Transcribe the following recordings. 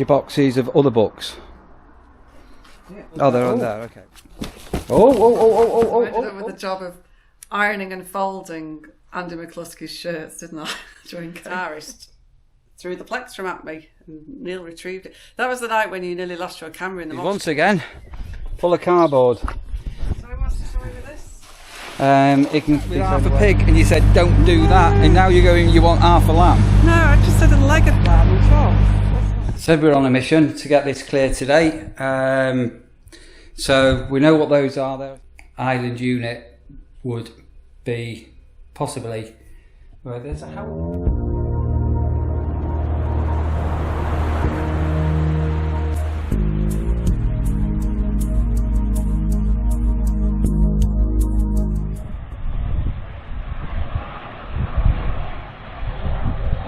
your boxes of other books? Yeah. Oh, they're on there, okay. I ended up with the job of ironing and folding Andy McCluskey's shirts, didn't I? During guitarist threw the plectrum at me and Neil retrieved it. That was the night when you nearly lost your camera in the Once again, full of cardboard. So what's the story with this? It can be half a pig, and you said don't do that, and now you're going, you want half a lamb. No, I just said a leg of lamb and all. So we're on a mission to get this clear today. So we know what those are there. Island unit would be possibly where there's a house.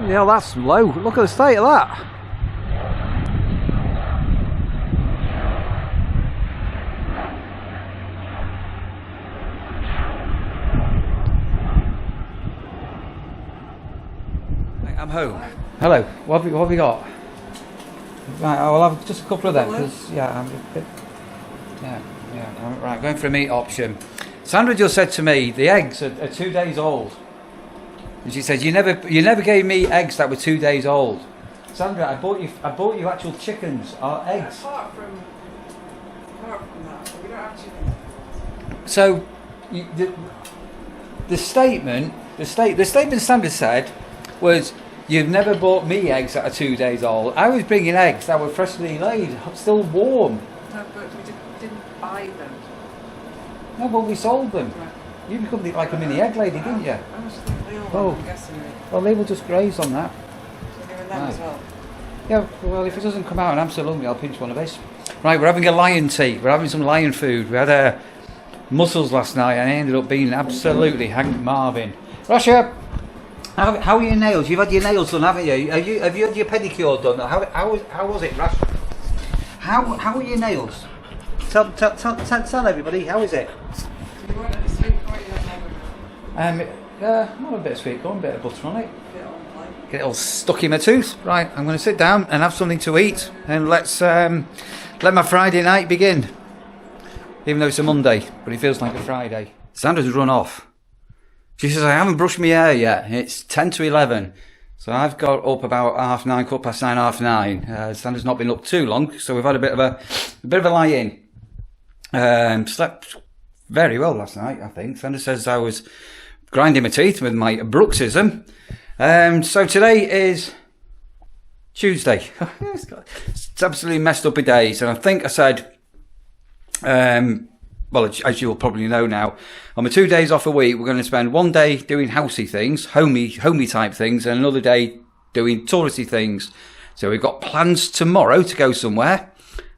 Yeah, that's low. Look at the state of that. I'm home. Hello. What have we got? Right, I'll have just a couple of them because I'm a bit. Yeah. Right, going for a meat option. Sandra just said to me the eggs are 2 days old. And she said, you never gave me eggs that were 2 days old. Sandra, I bought you actual chickens or eggs. Apart from that, we don't have chickens. So, the statement Sandra said was, you've never bought me eggs that are 2 days old. I was bringing eggs that were freshly laid, still warm. No, but we didn't buy them. No, but we sold them. Right. You become like a mini egg lady, didn't you? How much do they all Oh. want, I'm guessing? Well, they will just graze on that. So giving them as well. Yeah, well, if it doesn't come out in Amsterdam, I'll pinch one of this. Right, we're having a lion tea. We're having some lion food. We had mussels last night, and I ended up being absolutely Hank Marvin. Rasha, how are your nails? You've had your nails done, haven't you? Have you had your pedicure done? How was it, Rasha? How are your nails? Tell everybody. How is it? Do you want it sweet corn? You don't know. Not a bit of sweet corn, a bit of butter on it. Get it all stuck in my tooth. Right, I'm going to sit down and have something to eat, and let's let my Friday night begin. Even though it's a Monday, but it feels like a Friday. Sandra's run off. She says, I haven't brushed my hair yet. It's 10 to 11. So I've got up about 9:30, 9:15, 9:30. Sandra's not been up too long, so we've had a bit of a lie-in. Slept very well last night, I think. Sandra says I was grinding my teeth with my bruxism. So today is Tuesday. It's absolutely messed up a day. So I think I said, well, as you'll probably know now, on my 2 days off a week, we're going to spend one day doing housey things, homey type things, and another day doing touristy things. So we've got plans tomorrow to go somewhere,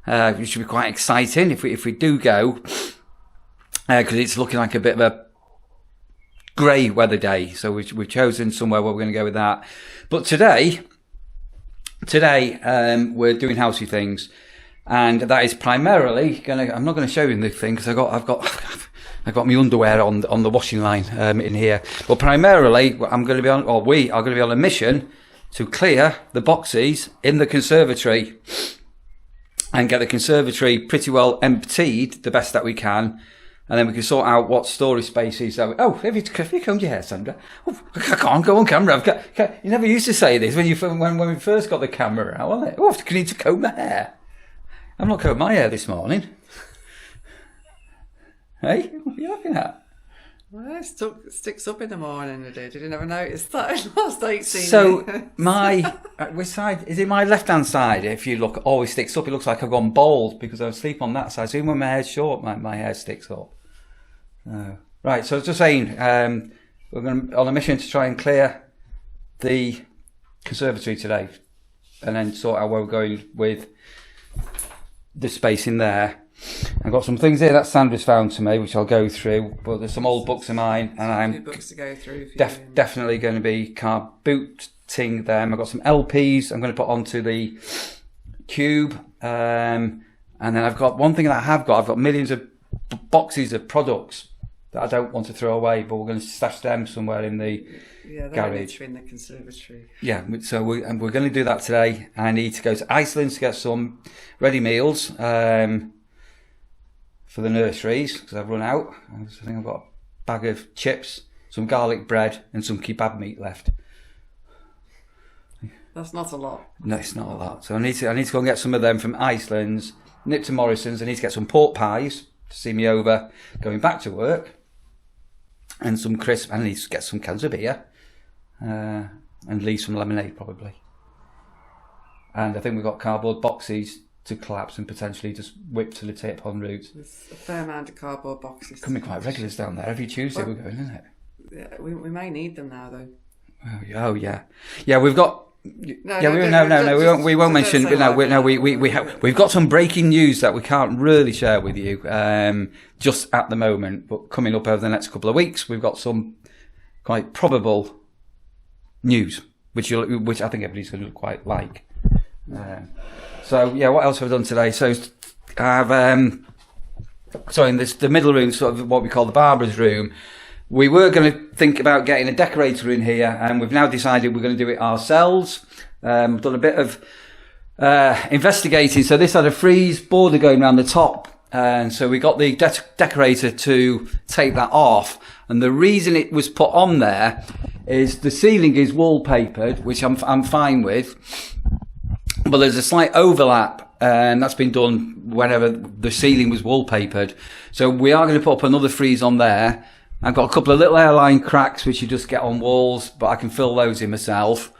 which should be quite exciting if we do go, because it's looking like a bit of a grey weather day. So we've chosen somewhere where we're going to go with that. But today we're doing housey things. And that is primarily I'm not going to show you the thing because I've got my underwear on the washing line in here. But primarily, we are going to be on a mission to clear the boxes in the conservatory and get the conservatory pretty well emptied the best that we can, and then we can sort out what storage spaces. Have you combed your hair, Sandra? Oh, I can't go on camera. You never used to say this when we first got the camera out, wasn't it? Oh, I need to comb my hair. I'm not combed my hair this morning. Hey, what are you laughing at? Well, it sticks up in the morning, did you never notice that? Last 18 So years. my which side is it? My left hand side, if you look, always sticks up. It looks like I've gone bald because I sleep on that side. So even when my hair's short, my hair sticks up. Right, so I was just saying, we're going on a mission to try and clear the conservatory today, and then sort out where we're going with the space in there. I've got some things here that Sandra's found to me, which I'll go through, but there's some old books of mine, and I'm books to go through. Definitely going to be car booting them. I've got some LPs I'm going to put onto the cube, and then I've got one thing that I've got millions of boxes of products that I don't want to throw away, but we're going to stash them somewhere in the garage. In the conservatory. Yeah, so we're going to do that today. I need to go to Iceland to get some ready meals for the nurseries because I've run out. I think I've got a bag of chips, some garlic bread, and some kebab meat left. That's not a lot. No, it's not a lot. So I need to go and get some of them from Iceland's. Nip to Morrison's. I need to get some pork pies to see me over going back to work, and some crisp. I need to get some cans of beer, and leave some lemonade probably. And I think we've got cardboard boxes to collapse and potentially just whip to the tip en route. There's a fair amount of cardboard boxes. Coming quite regulars down there every Tuesday. We're going, isn't it? Yeah, we may need them now though. Oh yeah, we've got. We won't mention. We've got some breaking news that we can't really share with you just at the moment. But coming up over the next couple of weeks, we've got some quite probable news, which I think everybody's going to quite like. So what else have I done today? So I've in the middle room, sort of what we call the barber's room. We were going to think about getting a decorator in here, and we've now decided we're going to do it ourselves. Done a bit of investigating. So this had a frieze border going around the top, and so we got the decorator to take that off. And the reason it was put on there is the ceiling is wallpapered, which I'm fine with, but there's a slight overlap, and that's been done whenever the ceiling was wallpapered. So we are going to put up another frieze on there. I've got a couple of little airline cracks which you just get on walls, but I can fill those in myself.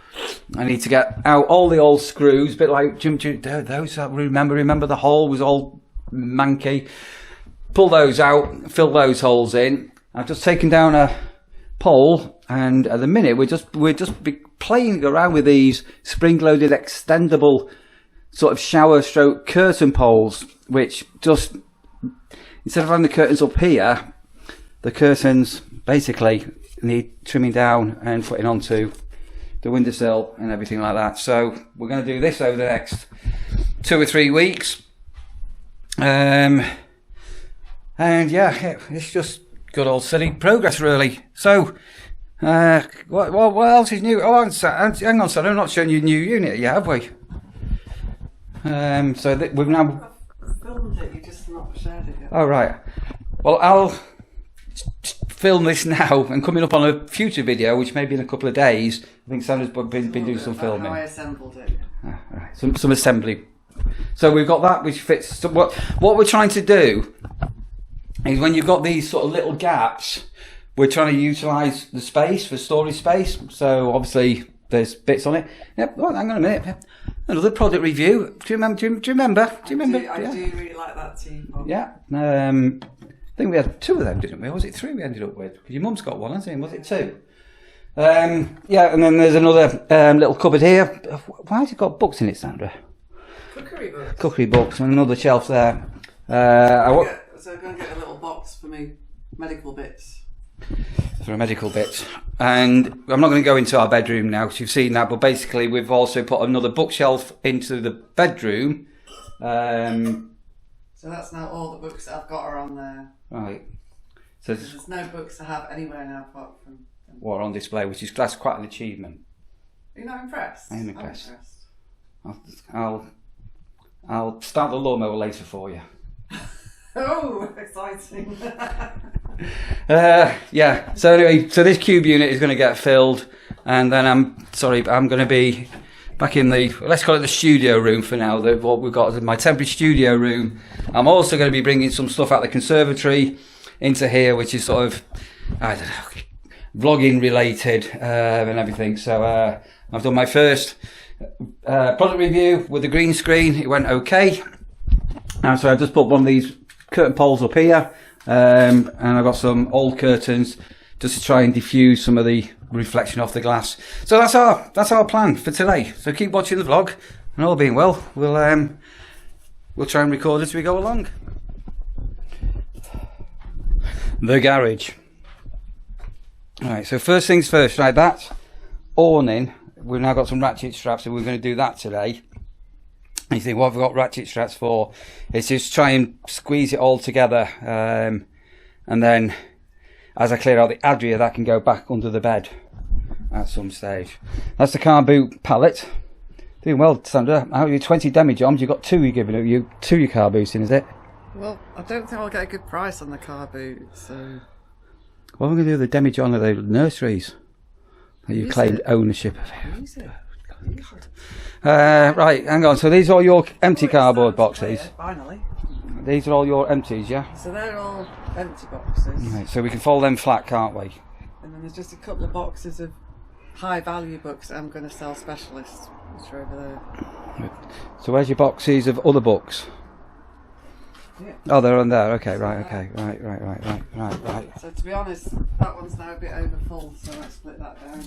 I need to get out all the old screws, a bit like those. Remember the hole was all manky. Pull those out, fill those holes in. I've just taken down a pole, and at the minute we're just playing around with these spring-loaded extendable sort of shower stroke curtain poles, which just instead of having the curtains up here. The curtains basically need trimming down and putting onto the windowsill and everything like that. So we're going to do this over the next 2 or 3 weeks. And it's just good old silly progress really. So what else is new? Oh, hang on, son, I'm not showing you a new unit yet, have we? We've now filmed it, you just not shared it yet. Oh right. Well, I'll film this now and coming up on a future video, which may be in a couple of days. I think Sandra's been doing some filming. How I assembled it. Right. Some assembly. So we've got that which fits. So what we're trying to do is when you've got these sort of little gaps, we're trying to utilise the space for storage space. So obviously there's bits on it. Yep. Oh, hang on a minute. Yep. Another product review. Do you remember? I do really like that too. Yeah. I think we had 2 of them, didn't we? Or was it 3 we ended up with? Because your mum's got one, hasn't it? Was it 2? And then there's another little cupboard here. Why has it got books in it, Sandra? Cookery books, and another shelf there. So I'm going to get a little box for me medical bits. For medical bits. And I'm not going to go into our bedroom now, because you've seen that, but basically we've also put another bookshelf into the bedroom. So that's now all the books that I've got are on there. Right. So there's no books to have anywhere now apart from them. What are on display, which is that's quite an achievement. Are you not impressed? I am impressed. I'll start the lawnmower later for you. Oh, exciting. So anyway, so this cube unit is going to get filled, and then I'm going to be back in the, let's call it the studio room for now. What we've got is my temporary studio room. I'm also going to be bringing some stuff out of the conservatory into here, which is sort of, I don't know, vlogging related and everything. So I've done my first product review with the green screen. It went okay. So I just put one of these curtain poles up here, and I've got some old curtains just to try and diffuse some of the reflection off the glass. So that's our plan for today. So keep watching the vlog, and all being well, we'll try and record as we go along. The garage. Alright, so first things first, right, that awning, we've now got some ratchet straps, and we're going to do that today. And you think, what have we got ratchet straps for? It's just try and squeeze it all together, and then as I clear out the Adria, that can go back under the bed at some stage. That's the car boot pallet. Doing well, Sandra. Out of your 20 demi-johns, you've got 2 you're giving up. You 2 your car boots in, is it? Well, I don't think I'll get a good price on the car boot, so... What are we going to do with the demi-john at the nurseries that you claimed ownership of? Use it. Right, hang on. So these are all your empty cardboard boxes? Finally. These are all your empties, yeah? So they're all empty boxes. Right, so we can fold them flat, can't we? And then there's just a couple of boxes of high value books that I'm going to sell specialists, which are over there. So where's your boxes of other books? Yeah. Oh, they're on there. Okay, right, okay, right. So to be honest, that one's now a bit over full, so let's split that down.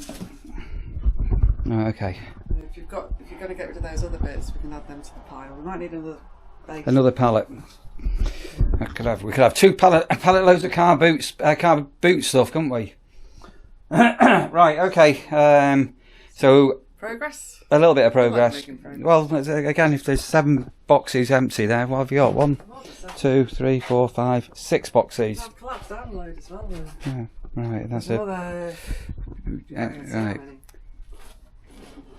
Oh, okay. And if you're going to get rid of those other bits, we can add them to the pile. We might need another base. Another pallet. We could have 2 pallet loads of car boot stuff, couldn't we? Right, okay. So progress? a little bit of progress. Like progress. Well, again, if there's 7 boxes empty there, what have you got? 1, 2, 3, 4, 5, 6 boxes. I've collapsed down a load as well. Yeah, right, that's it. Right.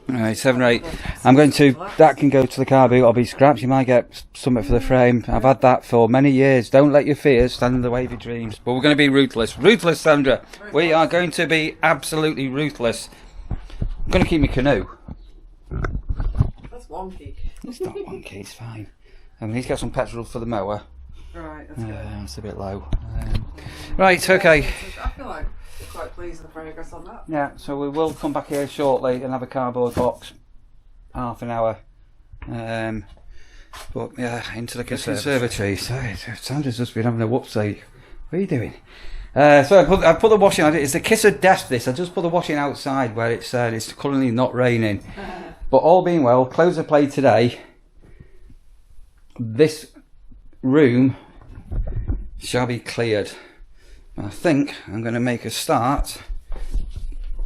Right, 7 or 8. I'm going to. That can go to the car boot. I'll be scrapped. You might get something for the frame. I've had that for many years. Don't let your fears stand in the way of your dreams. But we're going to be ruthless. Ruthless, Sandra. We are going to be absolutely ruthless. I'm going to keep my canoe. That's wonky. It's not wonky. It's fine. I mean, he's got some petrol for the mower. Right. That's good. It's a bit low. Right. Okay. I feel like we're quite pleased with the progress on that. Yeah, so we will come back here shortly and have a cardboard box, half an hour. But yeah, into the conservatory. Sorry, Sandra's just been having a whoopsie. What are you doing? So I put the washing on. It's the kiss of death. This I just put the washing outside where it's currently not raining. But all being well, close of play today. This room shall be cleared. I think I'm going to make a start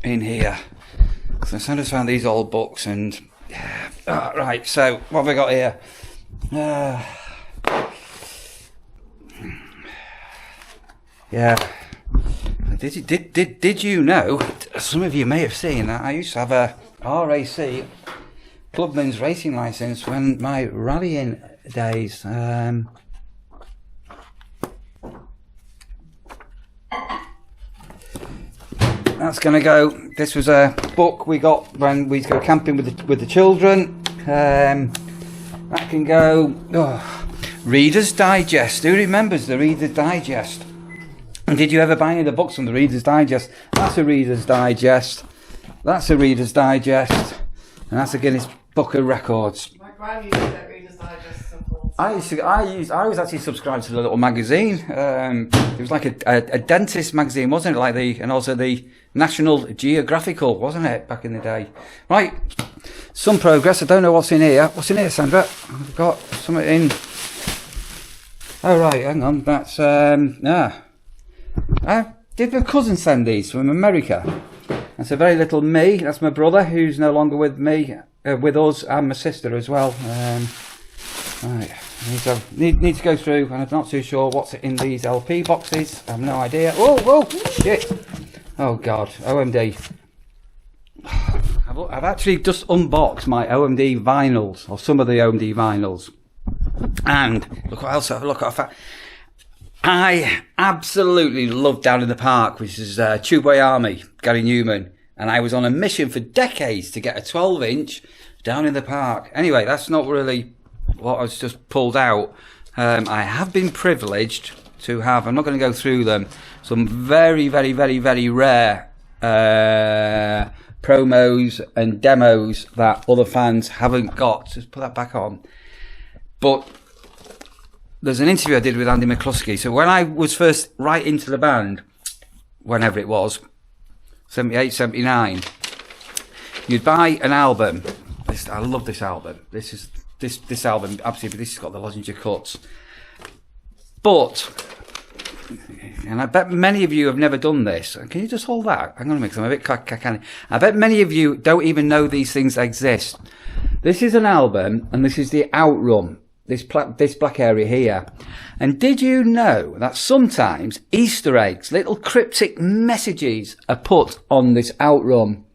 in here. So Sandra's found these old books and right. So what have we got here? Yeah. Did you know? Some of you may have seen that I used to have a RAC Clubman's racing license when my rallying days. That's going to go. This was a book we got when we go camping with the children. That can go. Reader's Digest. Who remembers the Reader's Digest? And did you ever buy any of the books from the Reader's Digest? That's a Reader's Digest. That's a Reader's Digest. And that's a Guinness Book of Records. My gran used to get Reader's Digest samples. I was actually subscribed to the little magazine. It was like a dentist magazine, wasn't it? And also the National Geographical, wasn't it, back in the day? Right, some progress. I don't know what's in here. What's in here, Sandra? I've got something in. Oh right, hang on. That's did my cousin send these from America? That's a very little me. That's my brother, who's no longer with me, with us, and my sister as well. Right, need to go through, and I'm not too sure what's in these LP boxes. I have no idea. Whoa, shit! Oh God, OMD. I've actually just unboxed my OMD vinyls, or some of the OMD vinyls, and look what else! Look what I found. I absolutely love Down in the Park, which is Tubeway Army, Gary Newman. And I was on a mission for decades to get a 12-inch Down in the Park. Anyway, that's not really what I was just pulled out. I have been privileged to have, I'm not going to go through them, some very, very, very, very rare promos and demos that other fans haven't got. Just put that back on. But there's an interview I did with Andy McCluskey. So when I was first right into the band, whenever it was, 78, 79, you'd buy an album. I love this album. This album, absolutely, this has got the Lozinger cuts. But, and I bet many of you have never done this. Can you just hold that? I'm going to make some a bit canny. I bet many of you don't even know these things exist. This is an album, and this is the Outrun. this black area here. And did you know that sometimes Easter eggs, little cryptic messages, are put on this outrun?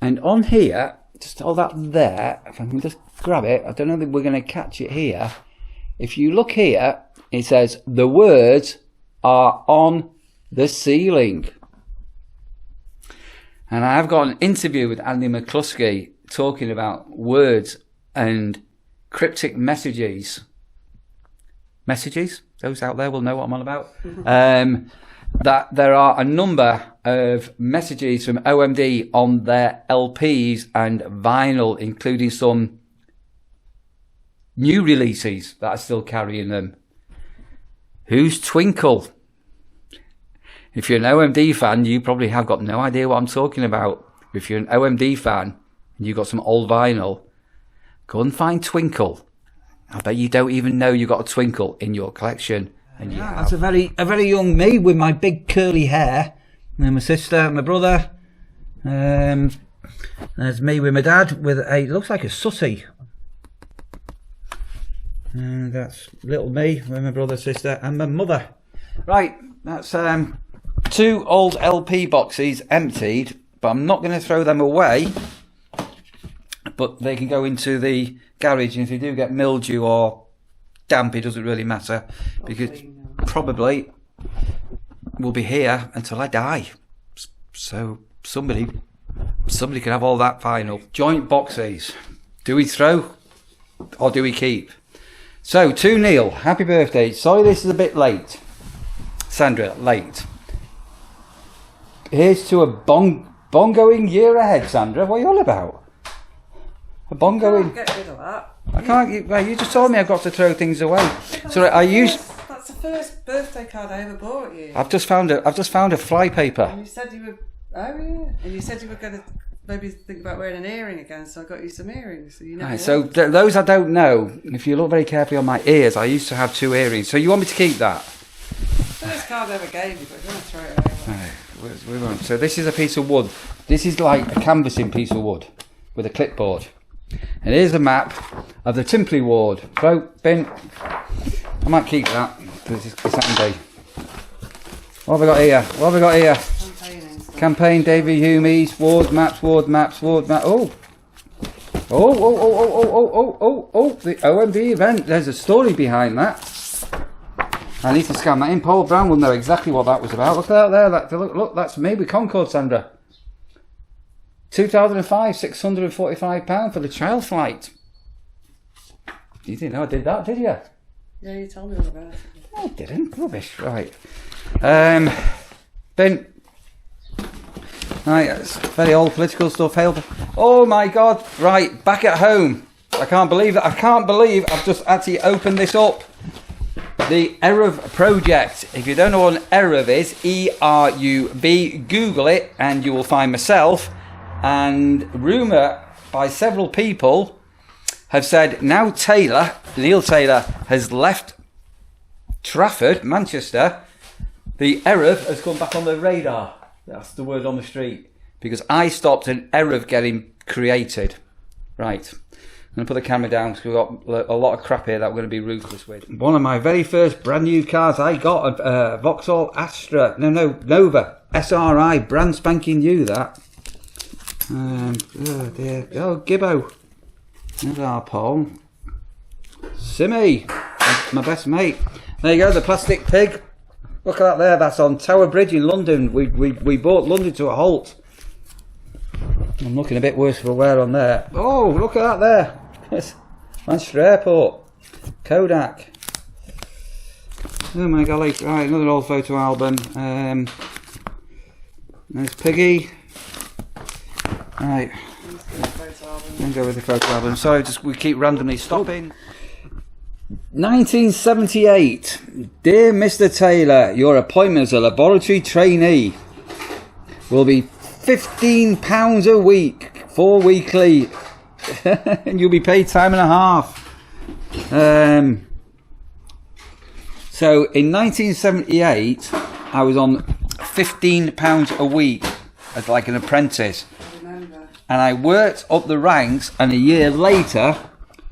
And on here, just hold that there, if I can just grab it, I don't know that we're going to catch it here. If you look here, it says, the words are on the ceiling. And I've got an interview with Andy McCluskey talking about words and cryptic messages. Messages? Those out there will know what I'm on about. That there are a number of messages from OMD on their LPs and vinyl, including some new releases that are still carrying them. Who's Twinkle? If you're an OMD fan, you probably have got no idea what I'm talking about. If you're an OMD fan and you've got some old vinyl, go and find Twinkle. I bet you don't even know you've got a Twinkle in your collection. And yeah, that's a very young me with my big curly hair. And then my sister and my brother. There's me with my dad with it looks like a sooty. And that's little me with my brother, sister and my mother. Right, that's 2 old LP boxes emptied, but I'm not going to throw them away. But they can go into the garage, and if they do get mildew or damp, it doesn't really matter, because probably will be here until I die. So somebody can have all that vinyl. Joint boxes. Do we throw or do we keep? So to Neil, happy birthday. Sorry this is a bit late. Sandra, late. Here's to a bongoing year ahead, Sandra. What are you all about? A bongoing. Get rid of that. I can't. Well, you just told me I've got to throw things away. So That's the first birthday card I ever bought you. I've just found a fly paper. And you said you were. Oh yeah. And you said you were going to maybe think about wearing an earring again, so I got you some earrings. So you know. Right, so those I don't know. If you look very carefully on my ears, I used to have 2 earrings. So you want me to keep that? First card I ever gave you, but you're going to throw it away. Right, we won't. So this is a piece of wood. This is like a canvassing piece of wood with a clipboard. And here's a map of the Timpley ward. Throw, bin. I might keep that because it's handy. What have we got here? Campaign, Davy Humes, ward maps. Oh, the OMD event. There's a story behind that. I need to scan that in. Paul Brown will know exactly what that was about. Look at that there. Look, that's me with Concorde, Sandra. 2005, £645 for the trial flight. You didn't know I did that, did you? Yeah, you told me all about it. No, I didn't. Rubbish. Right. Bin. Right, it's very old political stuff. Oh my God. Right, back at home. I can't believe that. I can't believe I've just actually opened this up. The ERUV project. If you don't know what an ERUV is, ERUV, Google it and you will find myself. And rumour by several people have said now Neil Taylor has left Trafford, Manchester. The ERUV has come back on the radar. That's the word on the street. Because I stopped an ERUV getting created. Right. I'm going to put the camera down because we've got a lot of crap here that we're going to be ruthless with. One of my very first brand new cars I got, a Vauxhall Astra. Nova. SRI, brand spanking new that. Oh dear. Oh, Gibbo. There's our Paul. Simmy, my best mate. There you go, the plastic pig. Look at that there. That's on Tower Bridge in London. We brought London to a halt. I'm looking a bit worse for wear on there. Oh, look at that there. Yes. Manchester Airport. Kodak. Oh my golly. Right, another old photo album. There's Piggy. Right. Then go with the photo album. Sorry, we keep randomly stopping. 1978. Dear Mr. Taylor, your appointment as a laboratory trainee will be £15 a week, 4 weekly, and you'll be paid time and a half. So in 1978, I was on £15 a week as like an apprentice. And I worked up the ranks, and a year later,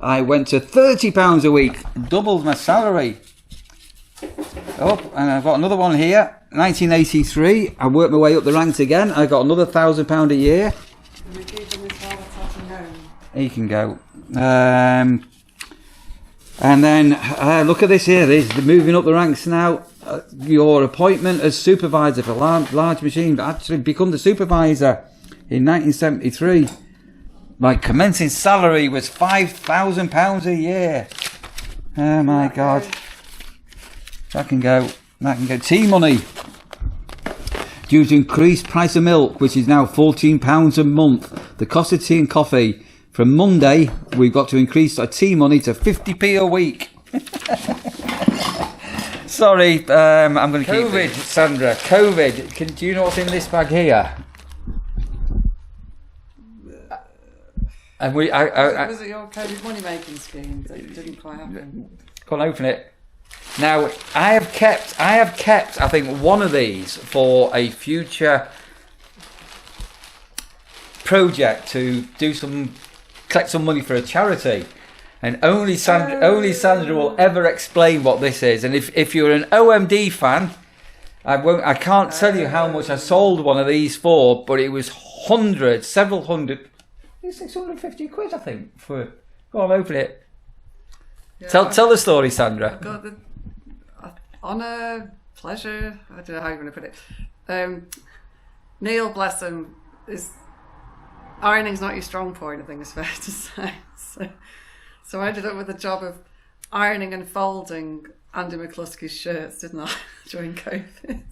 I went to £30 a week, doubled my salary. Oh, and I've got another one here. 1983, I worked my way up the ranks again. I got another £1,000 a year. Can we keep him as well as home? He can go. And then look at this here. This is moving up the ranks now. Your appointment as supervisor for large machines. Actually become the supervisor in 1973. My commencing salary was £5,000 a year. Oh my God. That can go. Tea money. Due to increased price of milk, which is now £14 a month. The cost of tea and coffee. From Monday, we've got to increase our tea money to 50p a week. Sorry, I'm going to keep COVID, Sandra. COVID. Do you know what's in this bag here? And was it your COVID money making scheme that didn't quite happen? Go on, open it. Now, I have kept, I think, one of these for a future project to collect some money for a charity. And only Sandra will ever explain what this is. And if you're an OMD fan, I can't tell you how much I sold one of these for, but it was several hundred, 650 quid, I think. Go on, open it. Yeah, tell the story, Sandra. Got the honour, pleasure, I don't know how you're going to put it. Neil, bless him, ironing's not your strong point, I think it's fair to say. So I ended up with the job of ironing and folding Andy McCluskey's shirts, didn't I, during COVID?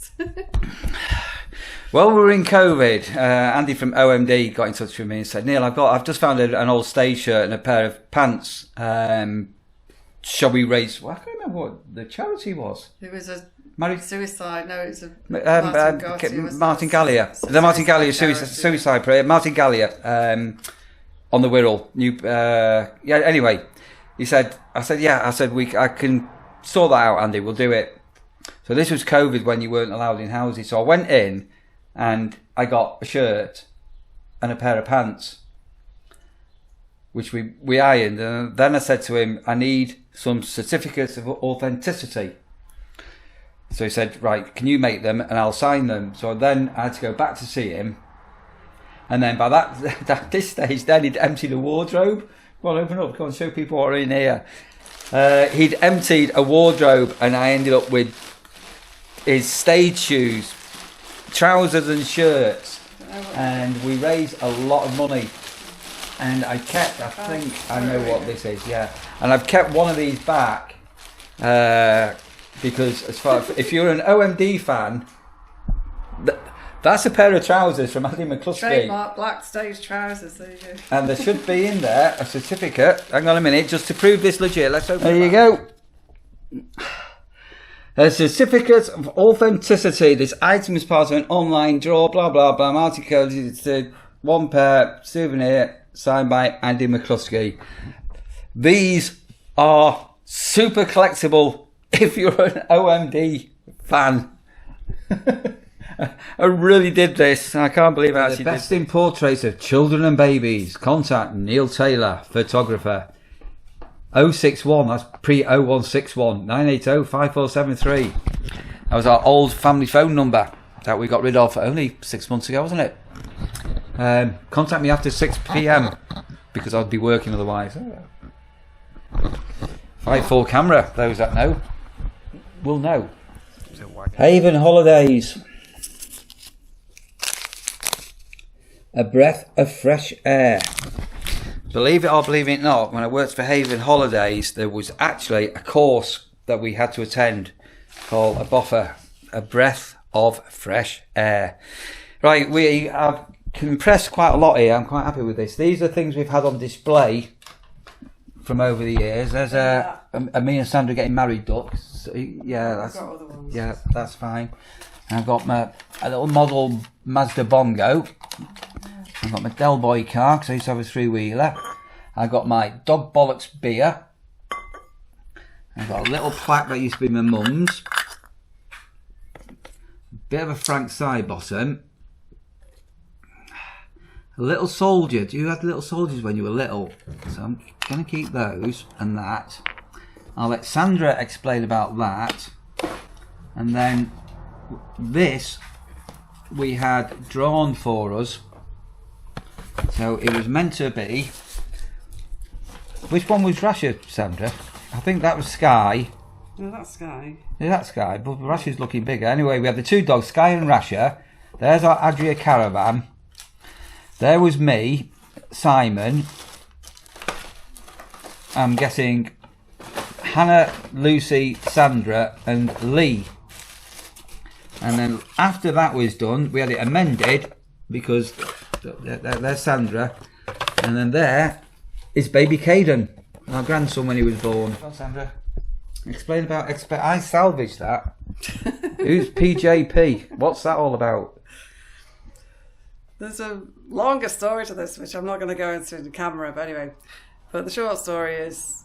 Well, we were in COVID. Andy from OMD got in touch with me and said, Neil, I've just found an old stage shirt and a pair of pants. Shall we raise? Well, I can't remember what the charity was. It was a suicide. No, it was a Martin Gallia. The Martin Gallia suicide prayer. Martin Gallia on the Wirral. Anyway, he said. I said, I can sort that out, Andy. We'll do it. So this was COVID when you weren't allowed in houses. So I went in and I got a shirt and a pair of pants, which we ironed. And then I said to him, I need some certificates of authenticity. So he said, right, can you make them and I'll sign them. So then I had to go back to see him. And then by this stage, then he'd emptied a wardrobe. Go on, open up, go on, show people what are in here. He'd emptied a wardrobe and I ended up with his stage shoes, trousers and shirts. And we raised a lot of money. And I think I know what this is, yeah. And I've kept one of these back because if you're an OMD fan, that's a pair of trousers from Andy McCluskey. Trademark black stage trousers, there you go. And there should be in there a certificate. Hang on a minute, just to prove this legit. Let's open it. There you go. A certificate of authenticity. This item is part of an online draw, blah, blah, blah. Martin Cody, it's a one pair souvenir signed by Andy McCluskey. These are super collectible if you're an OMD fan. I really did this. I can't believe I actually did. The best in portraits of children and babies. Contact Neil Taylor, photographer. 061, that's pre-0161 980 5473. That was our old family phone number that we got rid of only 6 months ago, wasn't it? Contact me after 6 p.m. because I'd be working otherwise. 5-4 camera, those that know will know. Haven Holidays. A breath of fresh air. Believe it or believe it not, when I worked for Haven Holidays, there was actually a course that we had to attend called a BOFA, a breath of fresh air. Right, we have compressed quite a lot here. I'm quite happy with this. These are things we've had on display from over the years. There's a me and Sandra getting married duck. So, yeah, that's fine. And I've got a little model Mazda Bongo. I've got my Del Boy car because I used to have a three-wheeler. I've got my Dog Bollocks beer. I've got a little plaque that used to be my mum's. Bit of a Frank side bottom. A little soldier. You had little soldiers when you were little. So I'm going to keep those and that. I'll let Sandra explain about that. And then this we had drawn for us. So it was meant to be... Which one was Rasha, Sandra? I think that was Sky. No, that's Sky. Yeah, that's Sky, but Rasha's looking bigger. Anyway, we had the two dogs, Sky and Rasha. There's our Adria caravan. There was me, Simon. I'm guessing Hannah, Lucy, Sandra and Lee. And then after that was done, we had it amended because there's Sandra. And then there is baby Caden, our grandson when he was born. Well, Sandra, explain about... I salvaged that. Who's PJP? What's that all about? There's a longer story to this, which I'm not going to go into in the camera, but anyway. But the short story is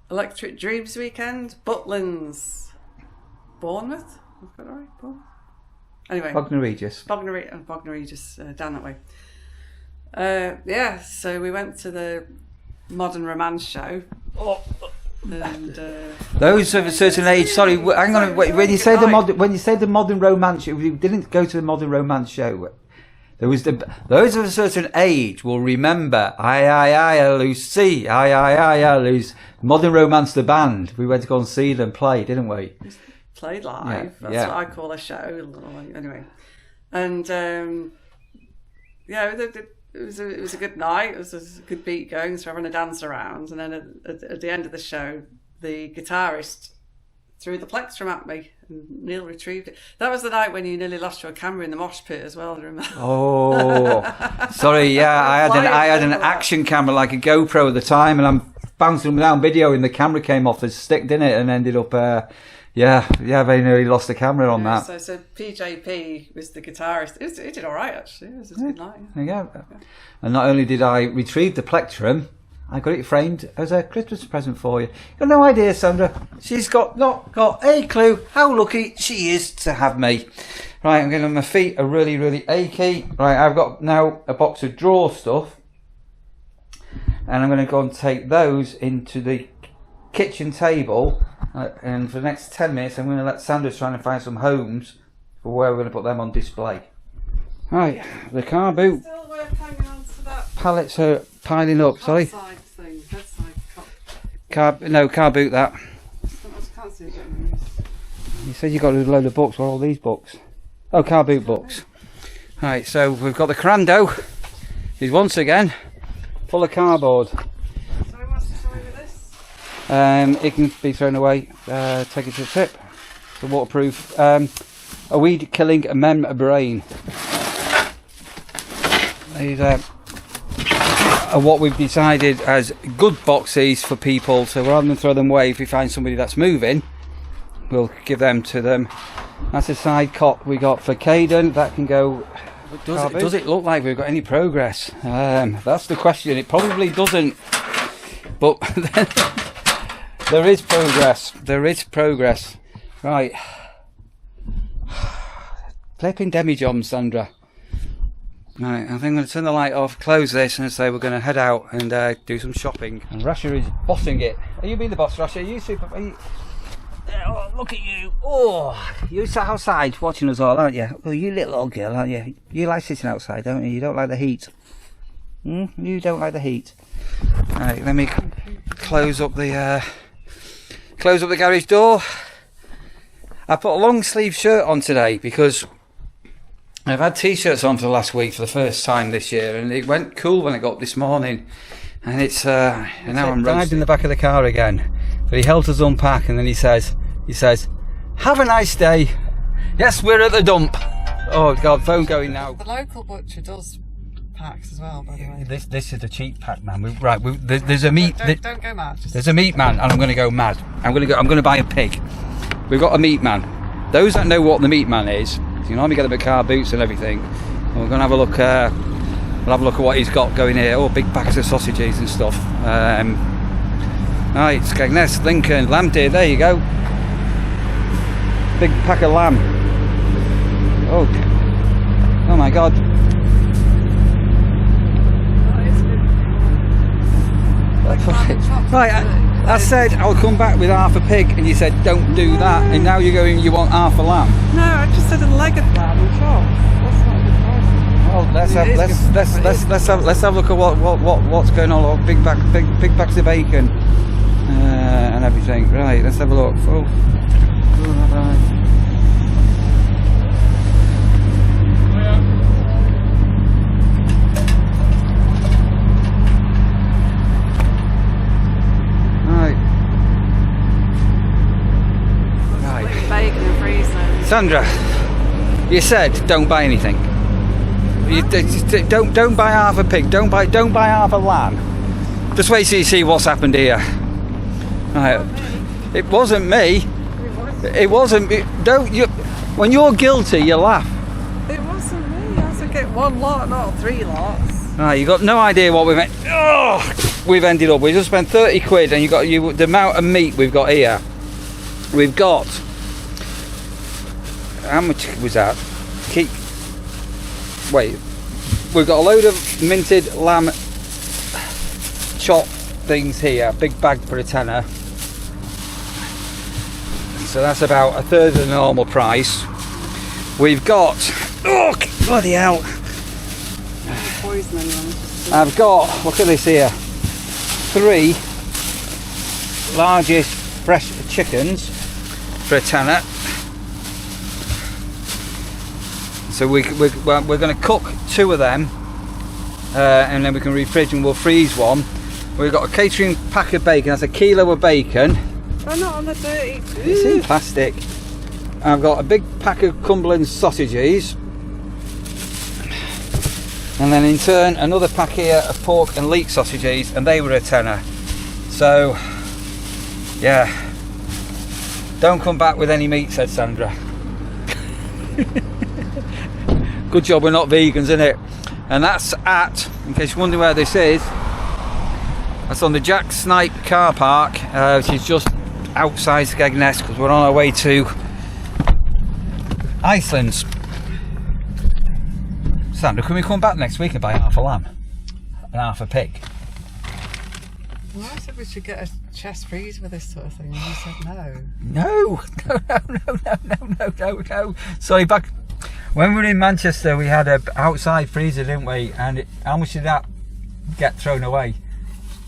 Electric Dreams Weekend, Butlins, Bournemouth? I've got it right? Bournemouth? Anyway. Bognor Regis. Bognor Regis, down that way. Yeah, so we went to the Modern Romance show. And, those of a certain age. Sorry, hang on. When you say the modern romance show, we didn't go to the modern romance show. There was those of a certain age will remember. I Lucy. I lose. Modern Romance the band. We went to go and see them play, didn't we? Played live. That's what I call a show. Anyway, and yeah, it was a good night. It was a good beat going, so we're having a dance around. And then at the end of the show, the guitarist threw the plectrum at me, and Neil retrieved it. That was the night when you nearly lost your camera in the mosh pit as well. I remember. Oh, sorry. Yeah, I had an action camera like a GoPro at the time, and I'm bouncing down video, and the camera came off the stick, didn't it? And ended up. Very nearly lost the camera on that. So PJP was the guitarist. It did all right, actually. It was a good night. There you go. Yeah. And not only did I retrieve the plectrum, I got it framed as a Christmas present for you. You've got no idea, Sandra. She's not got a clue how lucky she is to have me. Right, I'm getting my feet are really, really achy. Right, I've got now a box of drawer stuff. And I'm going to go and take those into the kitchen table. And for the next 10 minutes, I'm going to let Sandra try and find some homes for where we're going to put them on display. Right, the car boot. Still worth hanging on to that. Pallets are piling up. Sorry. Bedside Car boot that. Can't see it getting used. You said you got a load of books. What are all these books? Oh, car boot books. Right, so we've got the Crando. He's once again full of cardboard. It can be thrown away, take it to the tip. It's a waterproof, a weed killing membrane. These are what we've decided as good boxes for people, so rather than throw them away, if we find somebody that's moving, we'll give them to them. That's a side cot we got for Caden, that can go... Does it look like we've got any progress? That's the question. It probably doesn't, but then... There is progress. Right. Flipping demi-john, Sandra. Right, I think I'm going to turn the light off, close this, and say we're going to head out and do some shopping. And Rasha is bossing it. Are you being the boss, Rasha? Are you super... Oh, look at you. Oh, you sat outside watching us all, aren't you? Oh, you little old girl, aren't you? You like sitting outside, don't you? You don't like the heat. You don't like the heat. Right, let me close up the garage door. I put a long sleeve shirt on today because I've had t-shirts on for the last week for the first time this year, and it went cool when I got up this morning. And it's and now I'm roasting in the back of the car again. But he helped us unpack, and then he says, "Have a nice day." Yes, we're at the dump. Oh God, phone going now. The local butcher does packs as well, by the way. This is a cheap pack, man. There's a meat. Don't go mad. There's a meat man, and I'm going to go mad. I'm going to buy a pig. We've got a meat man. Those that know what the meat man is, you know, we get the car boots and everything. And we're going to have a look. We'll have a look at what he's got going here. Oh, big packets of sausages and stuff. Right, Skegness, Lincoln, lamb deer. There you go. Big pack of lamb. Oh my God. Right, I said I'll come back with half a pig, and you said don't do that, and now you're going, you want half a lamb. No, I just said a leg of lamb. I'm sure. That's not a good price. Well, let's have a look at what's going on. Big bags of bacon and everything. Right, let's have a look. Oh, right. Bacon and freezer. Sandra, you said don't buy anything. Don't buy half a pig. Don't buy half a lamb. Just wait till you see what's happened here. Right. It wasn't me. It wasn't me. Don't you? When you're guilty, you laugh. It wasn't me. I had to get one lot, not 3 lots. Right, you got no idea what we've we've ended up. We just spent 30 quid, and you got the amount of meat we've got here. We've got. How much was that? Wait, we've got a load of minted lamb chop things here, big bag for a tenner. So that's about a third of the normal price. We've got, oh bloody hell! I've got, look at this here, 3 largest fresh chickens for a tenner. So we're going to cook 2 of them, and then we can refridge and we'll freeze one. We've got a catering pack of bacon. That's a kilo of bacon. Oh, not on the dirty. It's in plastic. I've got a big pack of Cumberland sausages, and then in turn another pack here of pork and leek sausages, and they were a tenner. So yeah, don't come back with any meat, said Sandra. Good job we're not vegans, isn't it? And that's at, in case you're wondering where this is, that's on the Jack Snipe car park, which is just outside Skegness, because we're on our way to Iceland. Sandra, can we come back next week and buy half a lamb and half a pig? Well, I said we should get a chest freeze with this sort of thing, and you said no. No. Sorry, back when we were in Manchester, we had a outside freezer, didn't we? And how much did that get thrown away?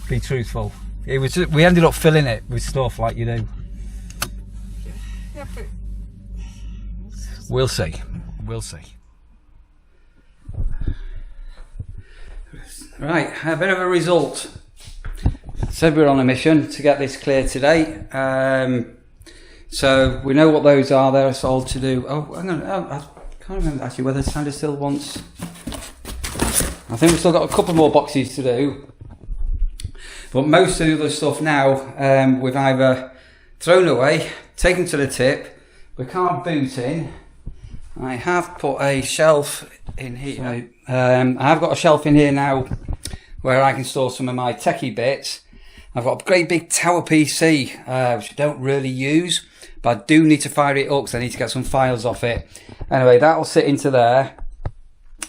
Be truthful, it was. We ended up filling it with stuff like you do. Yeah, but we'll see. Right, a bit of a result. Said we're on a mission to get this clear today. So we know what those are. They're all to do. Oh, hang on. I can't remember actually whether Sandra still wants. I think we've still got a couple more boxes to do. But most of the other stuff now we've either thrown away, taken to the tip. We can't boot in. I have put a shelf in here. I have got a shelf in here now where I can store some of my techie bits. I've got a great big tower PC which I don't really use, but I do need to fire it up because I need to get some files off it. Anyway, that'll sit into there,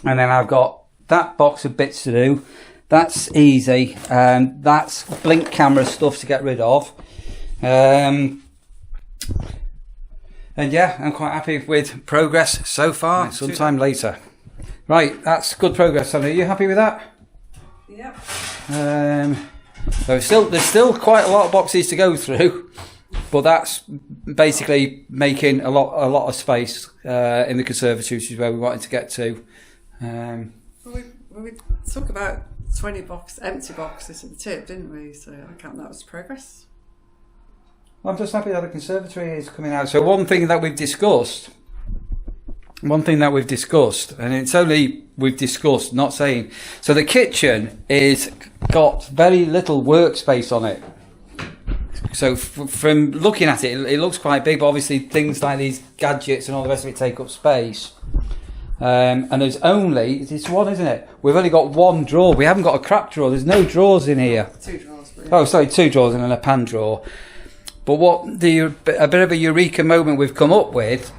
and then I've got that box of bits to do. That's easy. That's blink camera stuff to get rid of. And yeah, I'm quite happy with progress so far. Sometime later. Right, that's good progress, Sandra. Are you happy with that? Yep. So there's still quite a lot of boxes to go through, but that's basically making a lot of space in the conservatory, which is where we wanted to get to. We took about 20 empty boxes at the tip, didn't we? So I count that as progress. Well, I'm just happy that the conservatory is coming out. So one thing that we've discussed, and it's only we've discussed, not saying. So the kitchen is got very little workspace on it. So from looking at it, it looks quite big, but obviously things like these gadgets and all the rest of it take up space. And there's only, it's one, isn't it? We've only got one drawer. We haven't got a crack drawer. There's no drawers in here. 2 drawers. Really. Oh, sorry, 2 drawers and then a pan drawer. But a bit of a eureka moment we've come up with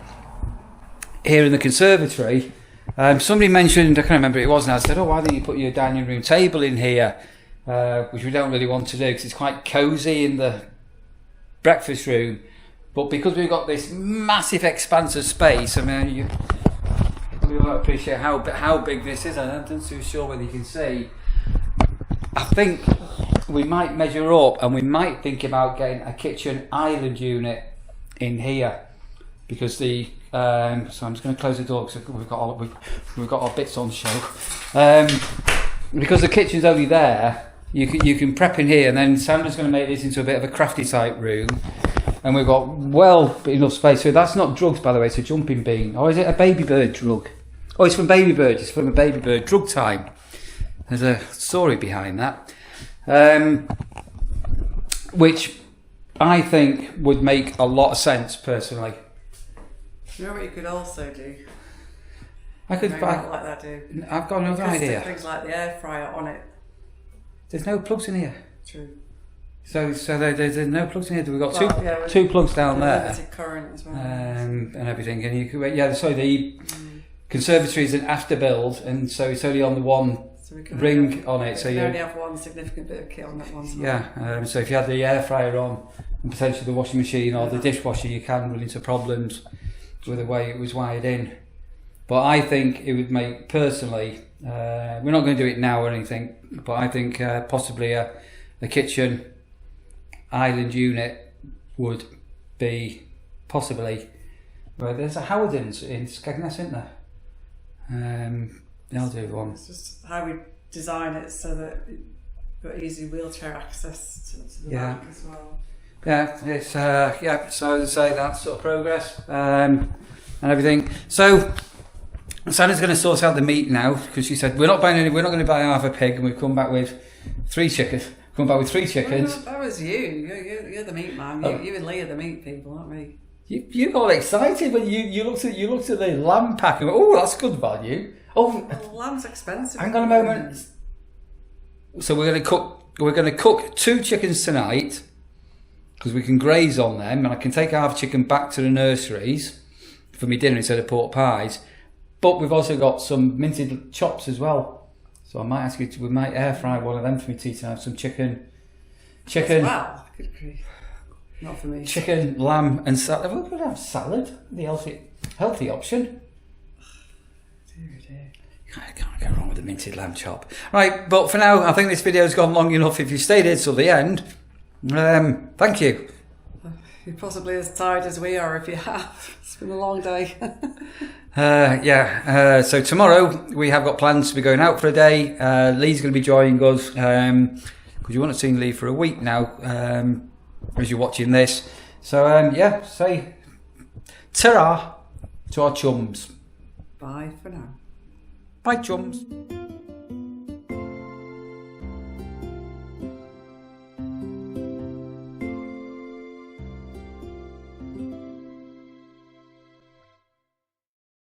here in the conservatory. Somebody mentioned, I can't remember who it was now, I said, oh, why don't you put your dining room table in here? which we don't really want to do because it's quite cosy in the breakfast room. But because we've got this massive expanse of space, I mean, you probably won't appreciate how big this is. I'm not too sure whether you can see. I think we might measure up and we might think about getting a kitchen island unit in here because the so I'm just going to close the door because we've got our bits on show. Because the kitchen's only there, you can prep in here, and then Sandra's going to make this into a bit of a crafty type room, and we've got well enough space. So that's not drugs, by the way. It's a jumping bean, or is it a baby bird drug? Oh, it's from baby bird. It's from a baby bird drug time. There's a story behind that, which I think would make a lot of sense personally. You know what you could also do? I could not like that, do. I've got another idea. Things like the air fryer on it. There's no plugs in here. True. So there's no plugs in here. We've got two plugs down there. Limited current as well. And everything. And you could, so the conservatory is an after build, and so it's only on the one ring on it. So you only have one significant bit of kit on that one. Yeah. So if you had the air fryer on and potentially the washing machine or the dishwasher, you can run into problems with the way it was wired in. But I think it would make, personally, we're not going to do it now or anything, but I think possibly a kitchen island unit would be possibly, well, there's a Howard in Skegness, isn't there? They'll do one. It's just how we design it so that you've got easy wheelchair access to the back as well. Yeah, it's so as I say, that's sort of progress and everything. So Sandra's going to sort out the meat now because she said we're not going to buy half a pig, and we've come back with 3 chickens. Well, that was you. You're the meat man. You and Lee are the meat people, aren't we? You got excited when you looked at the lamb pack and went, oh, that's good value. Oh, well, lamb's expensive. Hang on a moment. So we're going to cook 2 chickens tonight because we can graze on them, and I can take half chicken back to the nurseries for me dinner instead of pork pies. But we've also got some minted chops as well. So I might ask you we might air fry one of them for me to have some chicken. Wow, good grief. Not for me. Chicken, lamb, and salad. We're going to have salad, the healthy option. Dear. You can't go wrong with a minted lamb chop. Right, but for now, I think this video's gone long enough. If you stayed here till the end, thank you. You're possibly as tired as we are if you have. It's been a long day. So tomorrow we have got plans to be going out for a day. Lee's going to be joining us because you won't have seen Lee for a week now as you're watching this. So say ta-ra to our chums. Bye for now. Bye, chums.